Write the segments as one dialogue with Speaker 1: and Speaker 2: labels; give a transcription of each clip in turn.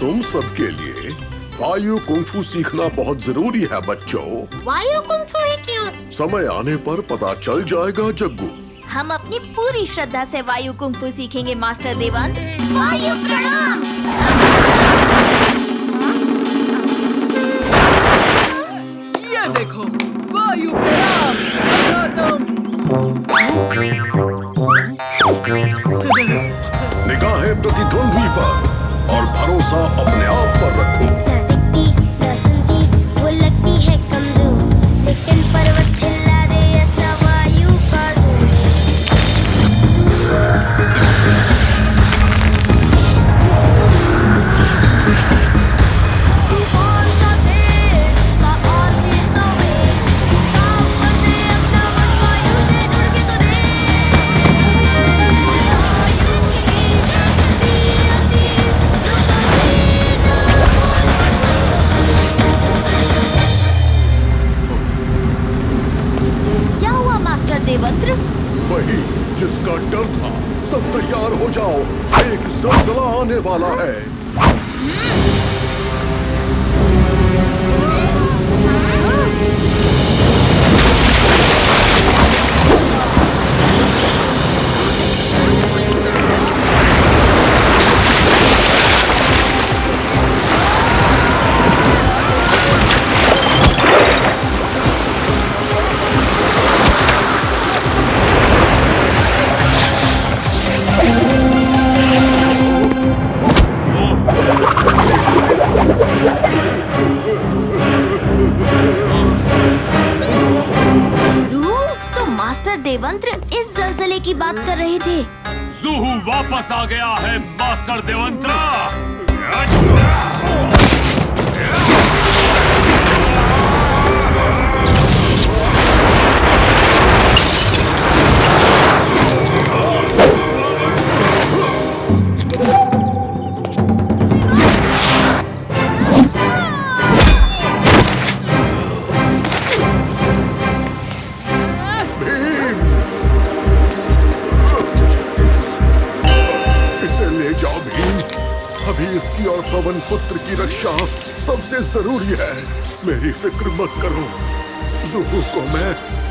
Speaker 1: तुम सबके लिए वायु कुंफू सीखना बहुत जरूरी है बच्चों।
Speaker 2: वायु कुंफू है क्यों?
Speaker 1: समय आने पर पता चल जाएगा जग्गू।
Speaker 3: हम अपनी पूरी श्रद्धा से वायु कुंफू सीखेंगे मास्टर देवंत। वायु प्रणाम।
Speaker 4: ये देखो, वायु प्रणाम।
Speaker 1: निगाहें प्रतिद्वंद्वी पर और भरोसा अपने आप पर रखो।
Speaker 5: ना दिखती ना सुनती, वो लगती है कमजोर, लेकिन पर्वत हिला दे ऐसा वायु का जोर। तूफान का तेज का आती सवेग, साफ कर दे अपना मन, वायु से जुड़ के तो दे। वायु की शक्ति असीम,
Speaker 3: क्या हुआ मास्टर देवंत्र?
Speaker 1: वही जिसका डर था। सब तैयार हो जाओ, एक ज़लज़ला आने वाला है।
Speaker 3: ज़ू, तो मास्टर देवंत्र इस ज़लज़ले की बात कर रहे थे।
Speaker 6: ज़ूहू वापस आ गया है मास्टर देवंत्रा।
Speaker 1: इसे ले जाओ भीम। अभी इसकी और पवन पुत्र की रक्षा सबसे जरूरी है। मेरी फिक्र मत करो। ज़ूहू को मैं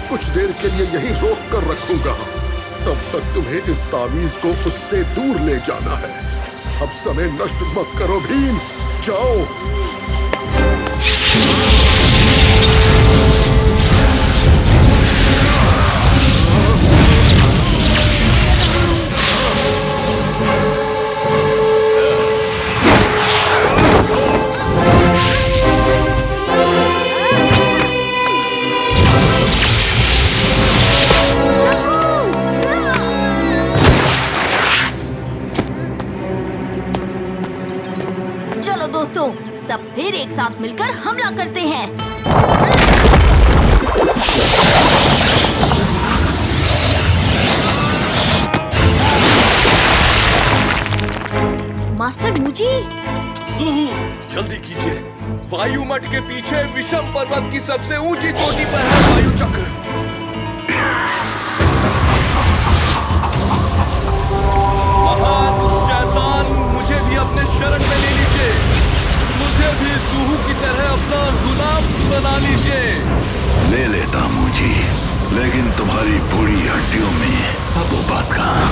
Speaker 1: कुछ देर के लिए यहीं रोक कर रखूंगा। तब तक तुम्हें इस तावीज को उससे दूर ले जाना है। अब समय नष्ट मत करो भीम, जाओ।
Speaker 3: चलो दोस्तों, सब फिर एक साथ मिलकर हमला करते हैं। मास्टर मुझी,
Speaker 7: ज़ूहू, जल्दी कीजिए। वायु मठ के पीछे विषम पर्वत की सबसे ऊंची चोटी पर है वायु चक्र। महान शैतान, मुझे भी अपने शरण में ले लीजिए। मुझे भी ज़ूहू की तरह अपना गुलाम बना लीजिए।
Speaker 8: ले लेता मुझे, लेकिन तुम्हारी बूढ़ी हड्डियों में अब वो बात कहाँ।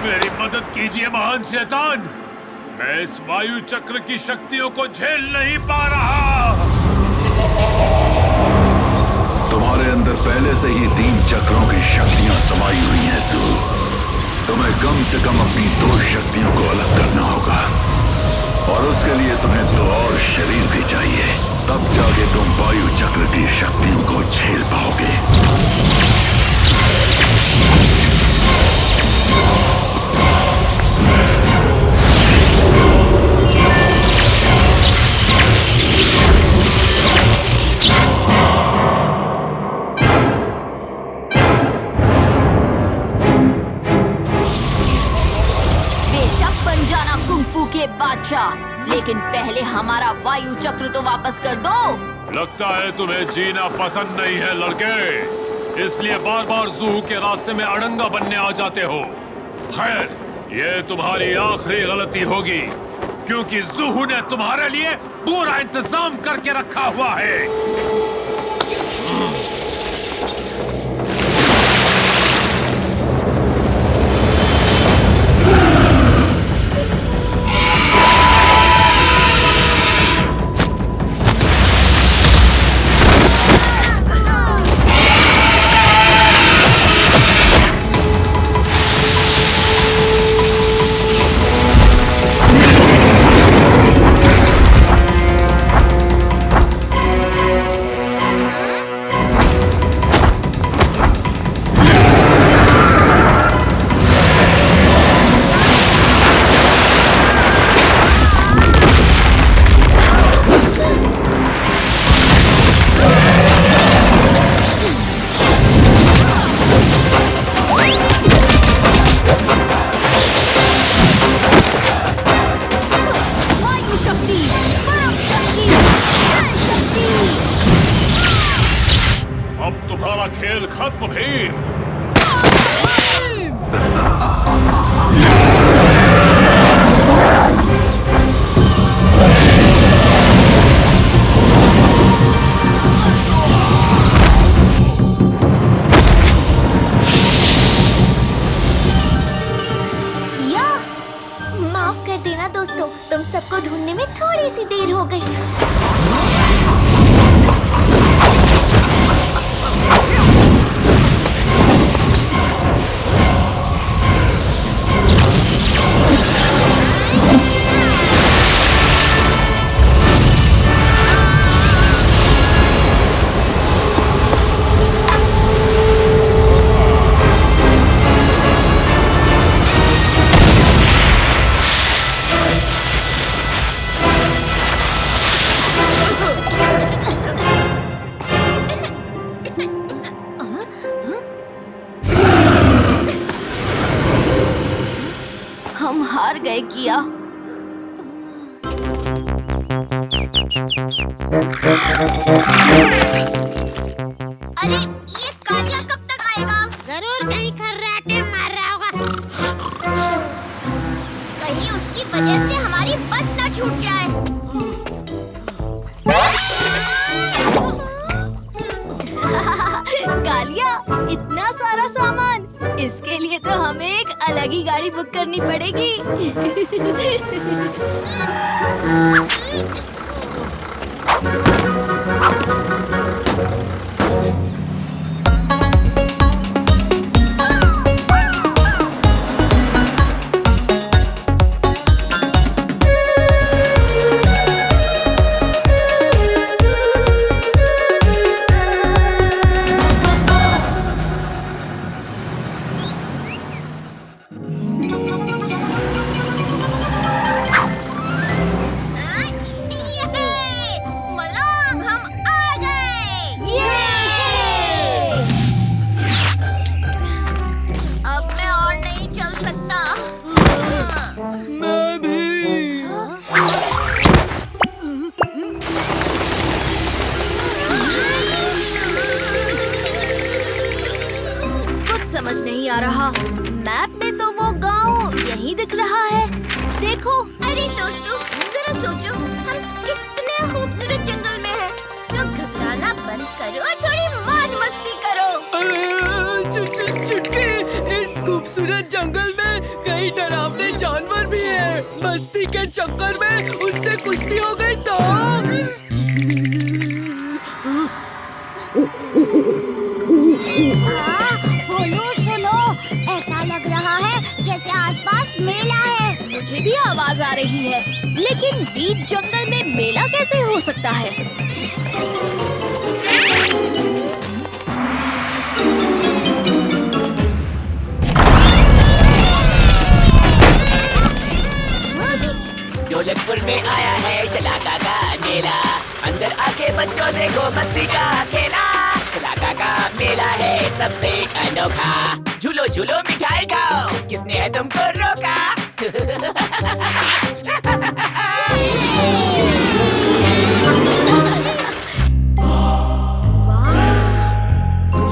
Speaker 6: मेरी मदद कीजिए महान शैतान। मैं इस वायु चक्र की शक्तियों को झेल नहीं पा रहा।
Speaker 8: तुम्हारे अंदर अंदर पहले से ही 3 चक्रों की शक्तियां समाई हुई हैं जू। तुम्हें कम से कम अपनी 2 शक्तियों को अलग करना होगा और उसके लिए तुम्हें 2 और शरीर भी चाहिए। तब जाके तुम वायु चक्र की शक्तियों को झेल पाओगे।
Speaker 3: के बादशाह, लेकिन पहले हमारा वायु चक्र तो वापस कर दो।
Speaker 6: लगता है तुम्हें जीना पसंद नहीं है लड़के, इसलिए बार बार ज़ू के रास्ते में अड़ंगा बनने आ जाते हो। खैर, ये तुम्हारी आखिरी गलती होगी, क्योंकि ज़ू ने तुम्हारे लिए पूरा इंतजाम करके रखा हुआ है। खेल खत्म भीम।
Speaker 5: माफ कर देना दोस्तों, तुम सबको ढूंढने में थोड़ी सी देर हो गई।
Speaker 3: हम हार गए किया।
Speaker 5: अरे ये कालिया कब तक आएगा?
Speaker 2: जरूर कहीं खर्राटे मार रहा होगा।
Speaker 5: कहीं उसकी वजह से हमारी बस न छूट जाए।
Speaker 3: कालिया, इतना सारा सामान, इसके लिए तो हमें एक अलग ही गाड़ी बुक करनी पड़ेगी। समझ नहीं आ रहा, मैप में तो वो गांव यहीं दिख रहा है। देखो।
Speaker 5: अरे दोस्तों, जरा सोचो, हम कितने खूबसूरत जंगल में हैं। तो घबराना बंद करो और थोड़ी मौज मस्ती करो।
Speaker 4: चुटकी, इस खूबसूरत जंगल में कई डरावने जानवर भी हैं। मस्ती के चक्कर में उनसे कुश्ती हो गई तो
Speaker 5: भोलू सुनो, ऐसा लग रहा है जैसे आसपास मेला है।
Speaker 3: मुझे भी आवाज आ रही है, लेकिन बीच जंगल में मेला कैसे हो सकता है?
Speaker 9: ढोलकपुर में आया है शलाका का मेला, अंदर आके बच्चों देखो मस्ती का खेला। शलाका का मेला है सबसे अनोखा, झूलो झूलो मिठाई खाओ, किसने है तुमको रोका?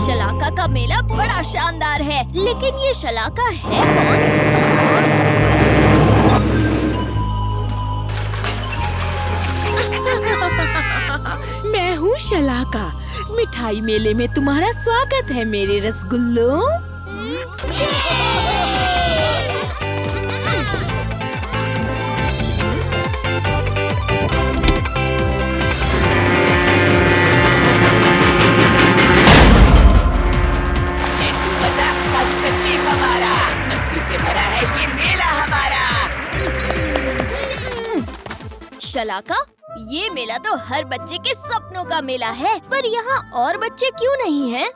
Speaker 3: शलाका का मेला बड़ा शानदार है, लेकिन ये शलाका है कौन?
Speaker 4: मैं हूँ शलाका। मिठाई मेले में तुम्हारा स्वागत है मेरे रसगुल्लों।
Speaker 9: मजा आज तकलीफ हमारा, मस्ती से भरा है ये मेला हमारा।
Speaker 3: शलाका, ये मेला तो हर बच्चे के सपनों का मेला है, पर यहाँ और बच्चे क्यों नहीं हैं?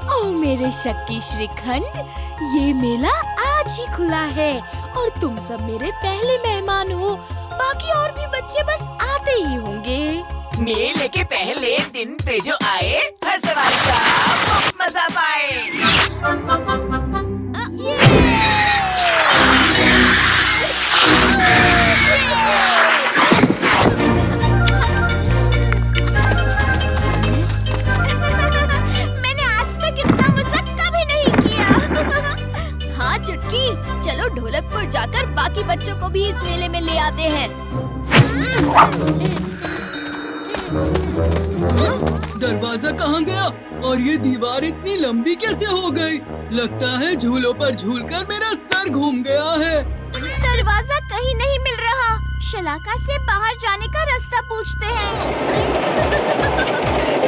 Speaker 4: ओ मेरे शक्की श्रीखंड, ये मेला आज ही खुला है और तुम सब मेरे पहले मेहमान हो। बाकी और भी बच्चे बस आते ही होंगे।
Speaker 9: मेले के पहले दिन पे जो आए, हर सवारी का खूब मजा पाए।
Speaker 5: मैंने आज तक इतना मजा कभी नहीं किया।
Speaker 3: हाँ चुटकी, चलो ढोलकपुर जाकर बाकी बच्चों को भी इस मेले में ले आते हैं।
Speaker 4: दरवाजा कहाँ गया और ये दीवार इतनी लंबी कैसे हो गई? लगता है झूलों पर झूलकर मेरा सर घूम गया है।
Speaker 5: दरवाजा कहीं नहीं मिल रहा। शलाका से बाहर जाने का रास्ता पूछते हैं।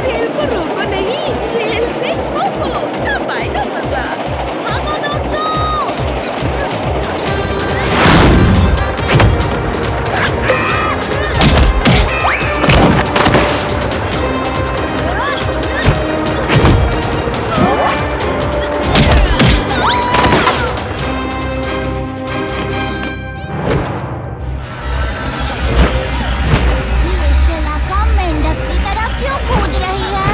Speaker 4: रेल को रोको नहीं, रेल से ठोको, तब आएगा मजा।
Speaker 3: भागो दोस्तों!
Speaker 5: शलाका मेंढक की तरह क्यों कूद रही है?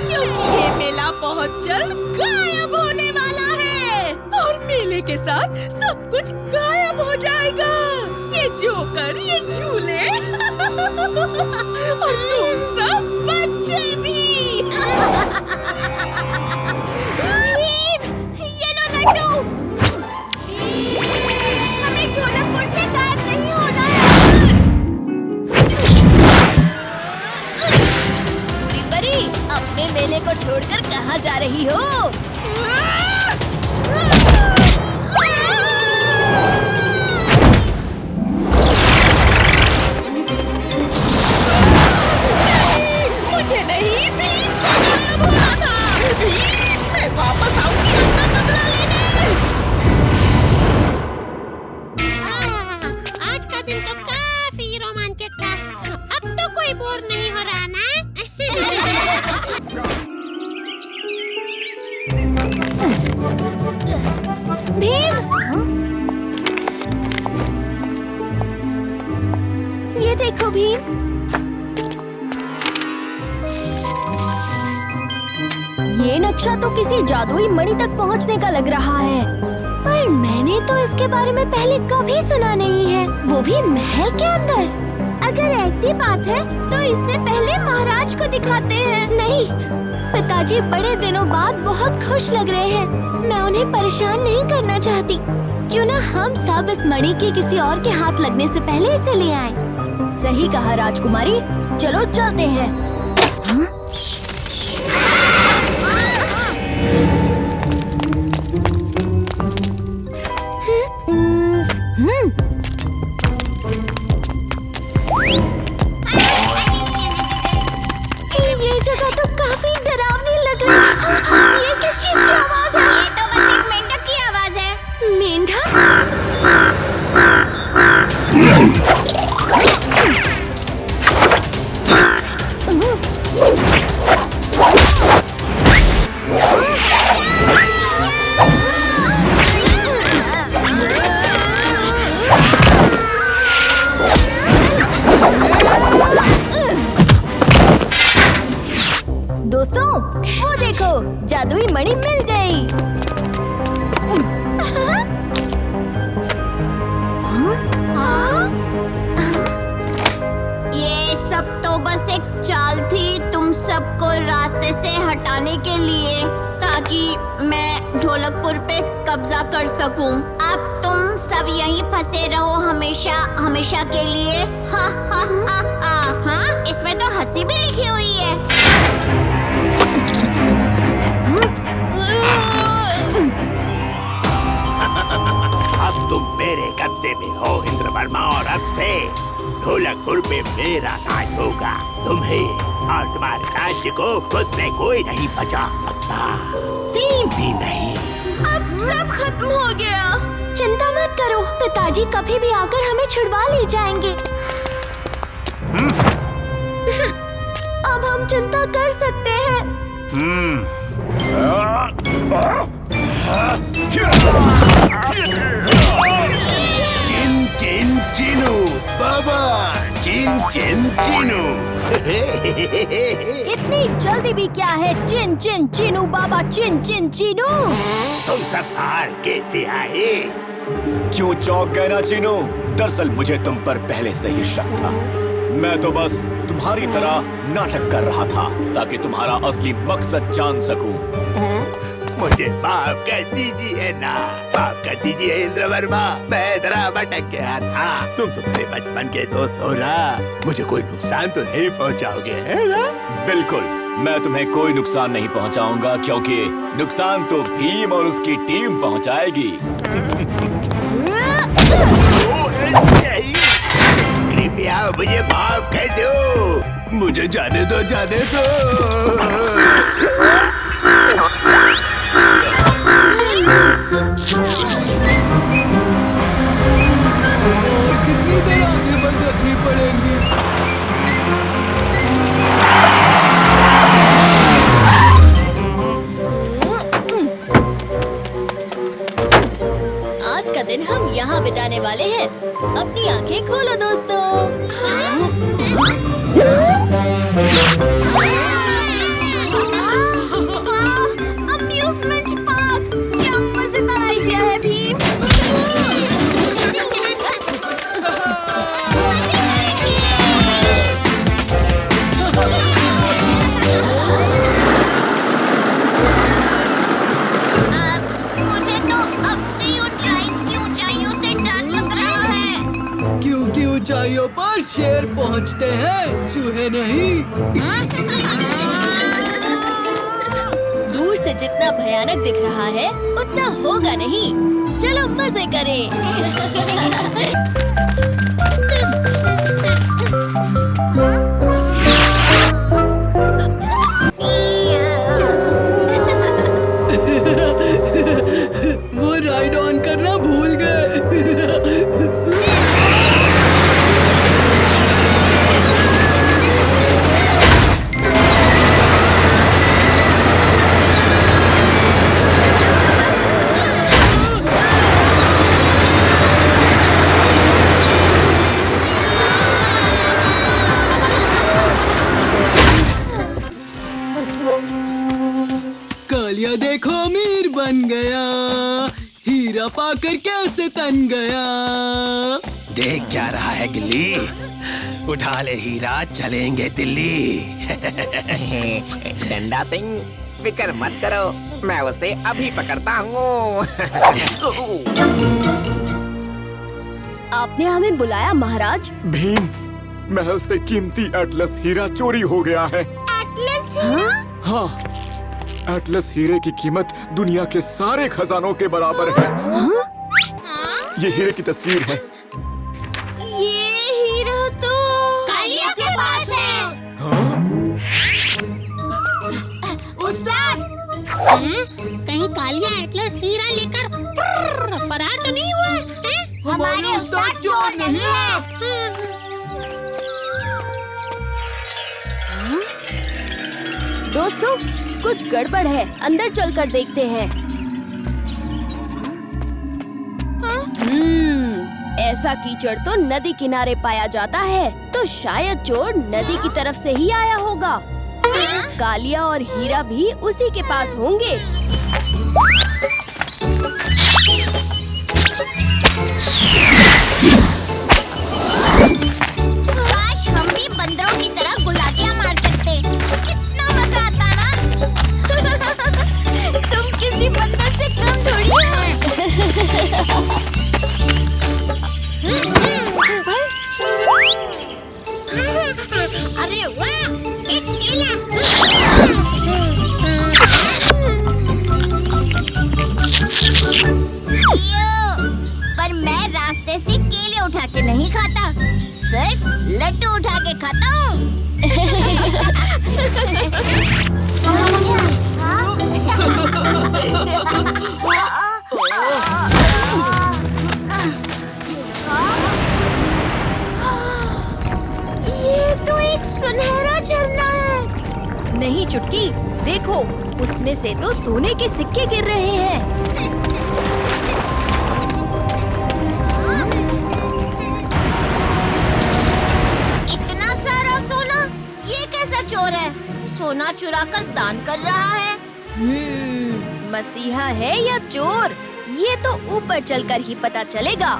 Speaker 4: क्योंकि ये मेला बहुत जल्द गायब होने वाला है और मेले के साथ सब कुछ गायब हो जाएगा। ये जोकर, ये झूले और तुम सब बच्चे भी।
Speaker 5: ये लो लड्डू। हमें ढोलकपुर से गायब नहीं होना है।
Speaker 3: परी, अपने मेले को छोड़कर कहाँ जा रही हो?
Speaker 4: मुझे नहीं, भीम से गायब होना था। भीम, मैं वापस आऊंगी अपना बदला लेने।
Speaker 2: आज का दिन तो काफी रोमांचक था। अब तो कोई बोर नहीं हो रहा ना?
Speaker 3: ये देखो भीम, ये नक्शा तो किसी जादुई मणि तक पहुंचने का लग रहा है, पर मैंने तो इसके बारे में पहले कभी सुना नहीं है, वो भी महल के अंदर।
Speaker 5: अगर ऐसी बात है तो इससे पहले महाराज को दिखाते हैं।
Speaker 3: नहीं, पिताजी बड़े दिनों बाद बहुत खुश लग रहे हैं, मैं उन्हें परेशान नहीं करना चाहती। क्यों ना हम सब इस मणि के किसी और के हाथ लगने से पहले इसे ले आएं। सही कहा राजकुमारी, चलो चलते हैं। हाँ? ये जगह तो काफी डरावनी लग रही है। हाँ, ये किस चीज की आवाज है?
Speaker 5: ये तो बस एक मेंढक की आवाज है।
Speaker 3: मेंढक?
Speaker 10: दोस्तों, वो देखो, जादुई मणि मिल गई।
Speaker 5: ये सब तो बस एक चाल थी तुम सबको रास्ते से हटाने के लिए, ताकि मैं ढोलकपुर पे कब्जा कर सकूं। अब तुम सब यहीं फंसे रहो हमेशा हमेशा के लिए। हा हा हा हा। हाँ, इसमें तो हंसी भी लिखी हुई है।
Speaker 9: अब तुम मेरे कब्जे में हो इंद्रवर्मा, और अब से ढोलकपुर में मेरा राज होगा। तुम्हें और तुम्हारे राज्य को मुझसे कोई नहीं बचा सकता, तीन भी नहीं।
Speaker 5: अब सब खत्म हो गया।
Speaker 3: चिंता मत करो, पिताजी कभी भी आकर हमें छुड़वा ले जाएंगे। अब हम चिंता कर सकते हैं।
Speaker 9: चिन चिन चिनू बाबा, चिन चिन चिनू।
Speaker 10: इतनी जल्दी भी क्या है? चिन चिन चिनू बाबा, चिन चिन चिनू।
Speaker 9: तुम सब बाहर कैसे आए?
Speaker 7: क्यों चौंक गए ना चीनू? दरअसल मुझे तुम पर पहले से ही शक था। मैं तो बस तुम्हारी तरह नाटक कर रहा था ताकि तुम्हारा असली मकसद जान सकूं।
Speaker 9: मुझे माफ कर दीजिए ना, माफ कर दीजिए इंद्रवर्मा, मैं जरा भटक गया था। तुम तो मेरे बचपन के दोस्त हो ना, मुझे कोई नुकसान तो नहीं पहुंचाओगे, है ना?
Speaker 7: बिल्कुल, मैं तुम्हें कोई नुकसान नहीं पहुंचाऊंगा, क्योंकि नुकसान तो भीम और उसकी टीम पहुंचाएगी।
Speaker 9: कृपया मुझे माफ कर दो, मुझे जाने दो, जाने दो।
Speaker 11: कितनी देर आगे बंद रखनी पड़ेगी?
Speaker 10: आज का दिन हम यहाँ बिताने वाले हैं। अपनी आंखें खोलो दोस्तों।
Speaker 5: अम्यूजमेंट पार्क, क्या मजेदार आइडिया है भीम। मुझे तो अब से ही उन राइड्स की ऊंचाइयों से डर लग रहा है।
Speaker 11: क्योंकि ऊंचाइयों पर शेर पहुंचते हैं, चूहे नहीं।
Speaker 10: दूर से जितना भयानक दिख रहा है उतना होगा नहीं। चलो मजे करें।
Speaker 11: वो राइड ऑन करना भूल गए। कालिया देखो अमीर बन गया, हीरा पाकर कैसे तन गया।
Speaker 9: देख क्या रहा है गिल्ली, उठा ले हीरा, चलेंगे दिल्ली।
Speaker 12: डंडा सिंह, फिक्र मत करो, मैं उसे अभी पकड़ता हूँ।
Speaker 10: आपने हमें बुलाया महाराज?
Speaker 7: भीम, महल से कीमती एटलस हीरा चोरी हो गया है।
Speaker 5: एटलस हीरा?
Speaker 7: हाँ, एटलस हीरे की कीमत दुनिया के सारे खजानों के बराबर है। ये हीरे की तस्वीर है।
Speaker 5: ये हीरा तो
Speaker 11: का चोर नहीं है।
Speaker 10: दोस्तों, कुछ गड़बड़ है, अंदर चलकर देखते हैं। ऐसा कीचड़ तो नदी किनारे पाया जाता है, तो शायद चोर नदी की तरफ से ही आया होगा। कालिया और हीरा भी उसी के पास होंगे।
Speaker 5: काश हम भी बंदरों की तरह गुलाटियां मार सकते, कितना मजा आता ना। तुम किसी बंदर से कम थोड़ी हो। अरे वाह, एक केला। पर मैं रास्ते से केले उठा के नहीं खाता, सिर्फ लड्डू उठा के खाता हूँ। ये तो एक सुनहरा झरना है।
Speaker 10: नहीं चुटकी, देखो, उसमें से तो सोने के सिक्के गिर रहे हैं।
Speaker 5: इतना सारा सोना, ये कैसा चोर है? सोना चुरा कर दान कर रहा है।
Speaker 10: मसीहा है या चोर, ये तो ऊपर चलकर ही पता चलेगा।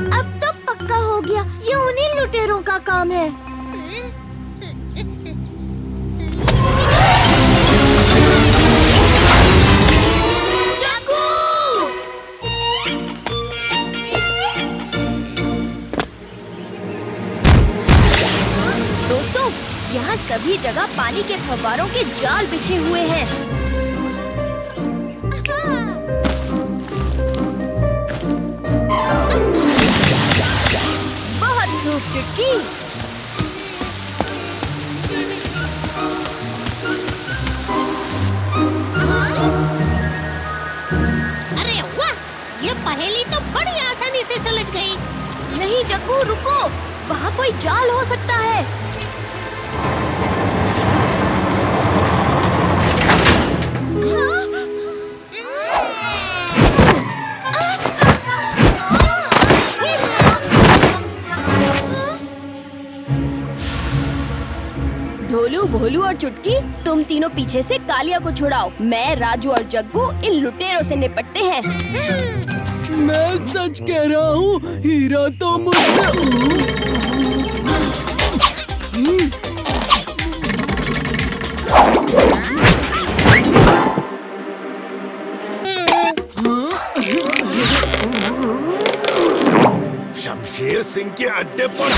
Speaker 5: अब तो पक्का हो गया, ये उन्हीं लुटेरों का काम है।
Speaker 10: दोस्तों, यहाँ सभी जगह पानी के फव्वारों के जाल बिछे हुए हैं। बहुत खूब चुटकी।
Speaker 2: अरे वाह, ये पहेली तो बड़ी आसानी से सुलझ गई।
Speaker 10: नहीं जग्गू, रुको, वहाँ कोई जाल हो सकता है। ढोलू, भोलू और चुटकी, तुम तीनों पीछे से कालिया को छुड़ाओ। मैं, राजू और जग्गू इन लुटेरों से निपटते हैं।
Speaker 11: मैं सच कह रहा हूँ, हीरा तो मुझसे
Speaker 1: शमशेर सिंह के अड्डे पर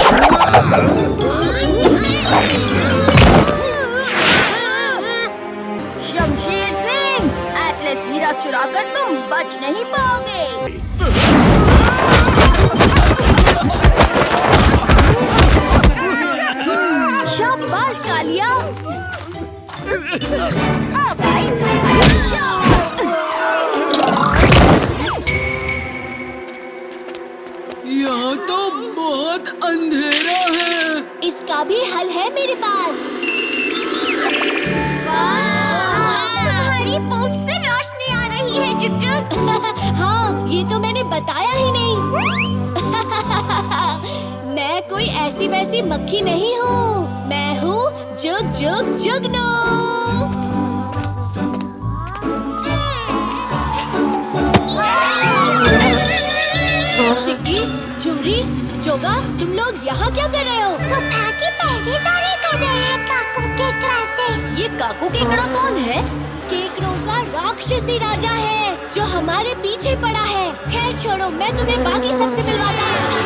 Speaker 10: शमशेर सिंह, एटलस हीरा चुराकर तुम बच नहीं पाओगे। शाबाश कालिया। अब आई
Speaker 11: यहाँ तो बहुत अंधेरा है।
Speaker 3: इसका भी हल है मेरे पास।
Speaker 5: तुम्हारी पूंछ से रोशनी आ रही है, जुग जुग।
Speaker 3: हाँ, ये तो मैंने बताया ही नहीं। मैं कोई ऐसी वैसी मक्खी नहीं हूँ, मैं हूँ जुग जुग जुगनू। चिक्की, झुमरी, जोगा, तुम लोग यहाँ क्या कर रहे हो?
Speaker 5: कपड़ा की पहरेदारी कर रहे हैं काकू केकड़ा से।
Speaker 10: ये काकू केकड़ा कौन है?
Speaker 3: केकड़ों का राक्षसी राजा है जो हमारे पीछे पड़ा है। खैर छोड़ो, मैं तुम्हें बाकी सबसे मिलवाता हूँ।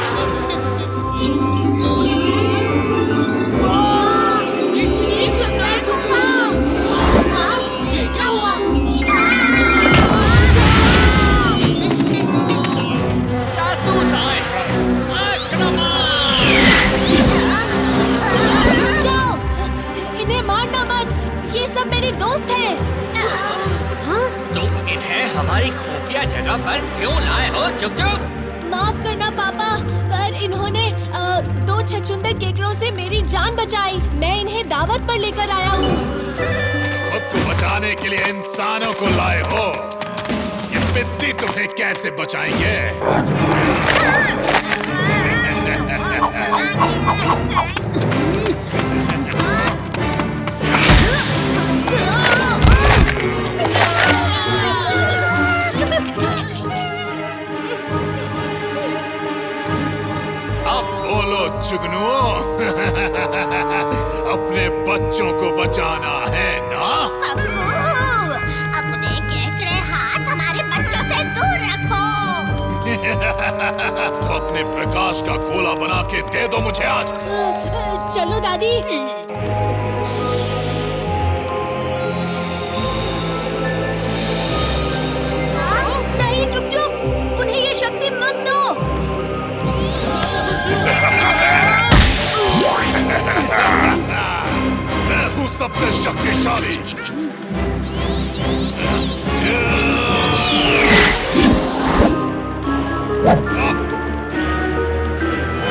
Speaker 9: जासूस आए हैं, आक्रमण!
Speaker 3: छूना मत, ये सब मेरे दोस्त हैं। हाँ?
Speaker 13: तुम इन्हें हमारी खुफिया जगह पर क्यों लाए हो जुग जुग?
Speaker 3: माफ करना पापा, पर इन्होंने 2 छछूंदर केकड़ों से मेरी जान बचाई। मैं इन्हें दावत पर लेकर आया हूँ।
Speaker 6: खुद को बचाने के लिए इंसानों को लाए हो, ये बिद्दी तुम्हें कैसे बचाएंगे? अब बोलो जुगनुओ, अपने बच्चों को बचाना है ना?
Speaker 5: अपने केकड़े हाथ हमारे बच्चों से दूर रखो।
Speaker 6: अपने प्रकाश का गोला बना के दे दो मुझे आज।
Speaker 3: चलो दादी।
Speaker 10: नहीं जुग जुग, उन्हें ये शक्ति मत दो।
Speaker 6: मैं हूँ सबसे शक्तिशाली।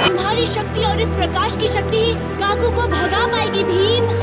Speaker 3: तुम्हारी शक्ति और इस प्रकाश की शक्ति ही काकू को भगा पाएगी भीम।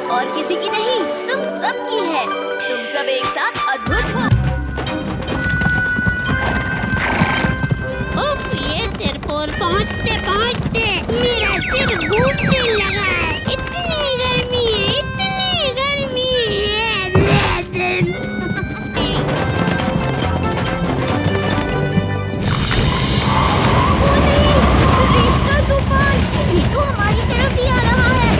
Speaker 10: और किसी की नहीं, तुम सबकी है। तुम सब एक साथ अद्भुत हो।
Speaker 2: उफ, ये सिर पर पहुँचते पहुँचते मेरा सिर घूमने लगा है। इतनी गर्मी है, इतनी गर्मी है।
Speaker 5: रेत का तूफान, ये तो हमारी तरफ ही आ रहा है।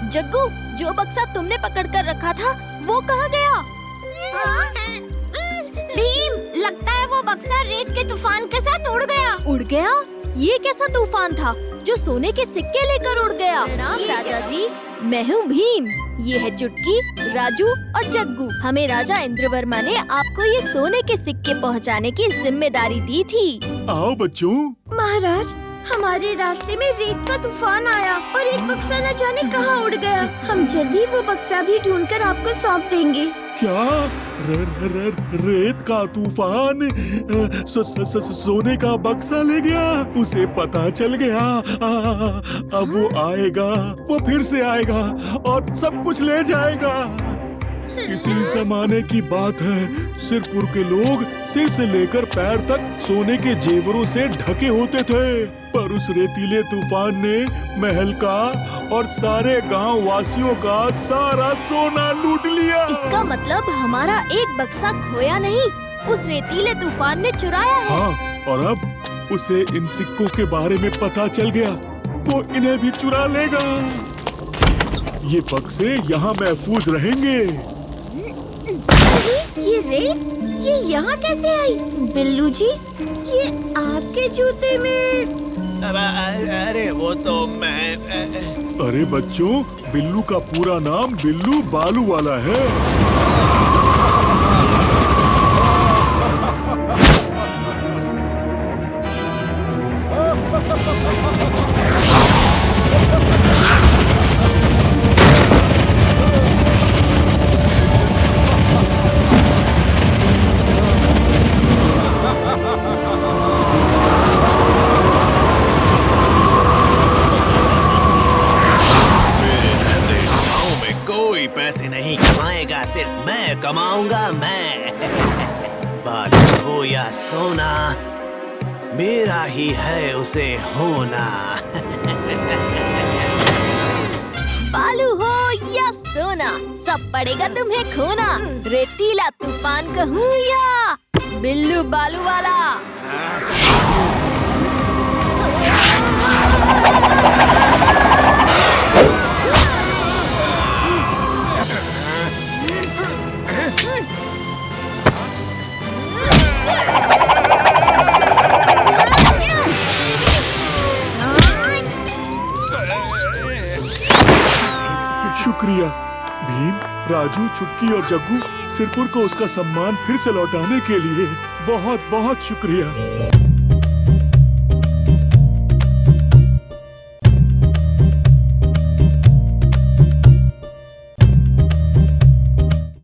Speaker 10: जग्गू, जो बक्सा तुमने पकड़ कर रखा था वो कहाँ गया?
Speaker 5: भीम, लगता है वो बक्सा रेत के तूफान के साथ उड़ गया।
Speaker 10: उड़ गया? ये कैसा तूफान था जो सोने के सिक्के लेकर उड़ गया?
Speaker 3: प्रणाम राजा जी।
Speaker 10: मैं हूँ भीम, ये है चुटकी, राजू और जग्गू। हमें राजा इंद्रवर्मा ने आपको ये सोने के सिक्के पहुँचाने की जिम्मेदारी दी थी।
Speaker 1: आओ बच्चों।
Speaker 5: महाराज, हमारे रास्ते में रेत का तूफान आया और एक बक्सा न जाने कहाँ उड़ गया। हम जल्दी वो बक्सा भी ढूंढकर आपको सौंप देंगे।
Speaker 1: क्या? रेत का तूफान सोने का बक्सा ले गया? उसे पता चल गया। अब वो आएगा, वो फिर से आएगा और सब कुछ ले जाएगा। किसी जमाने की बात है, सिरपुर के लोग सिर से लेकर पैर तक सोने के जेवरों से ढके होते थे, पर उस रेतीले तूफान ने महल का और सारे गांव वासियों का सारा सोना लूट लिया।
Speaker 10: इसका मतलब हमारा एक बक्सा खोया नहीं, उस रेतीले तूफान ने चुराया है।
Speaker 1: हाँ, और अब उसे इन सिक्कों के बारे में पता चल गया, वो इन्हें भी चुरा लेगा। ये बक्से यहाँ महफूज रहेंगे।
Speaker 5: ये रेत, ये यहाँ कैसे आई? बिल्लू जी, ये आपके जूते में?
Speaker 7: अरे वो तो मैं।
Speaker 1: अरे बच्चों, बिल्लू का पूरा नाम बिल्लू बालू वाला है।
Speaker 14: कमाऊंगा मैं। बालू हो या सोना, मेरा ही है उसे होना।
Speaker 3: बालू हो या सोना, सब पड़ेगा तुम्हें खोना। रेतीला तूफान कहूँ या बिल्लू बालू वाला।
Speaker 15: शुक्रिया भीम, राजू, चुटकी और जग्गू। सिरपुर को उसका सम्मान फिर से लौटाने के लिए बहुत बहुत शुक्रिया।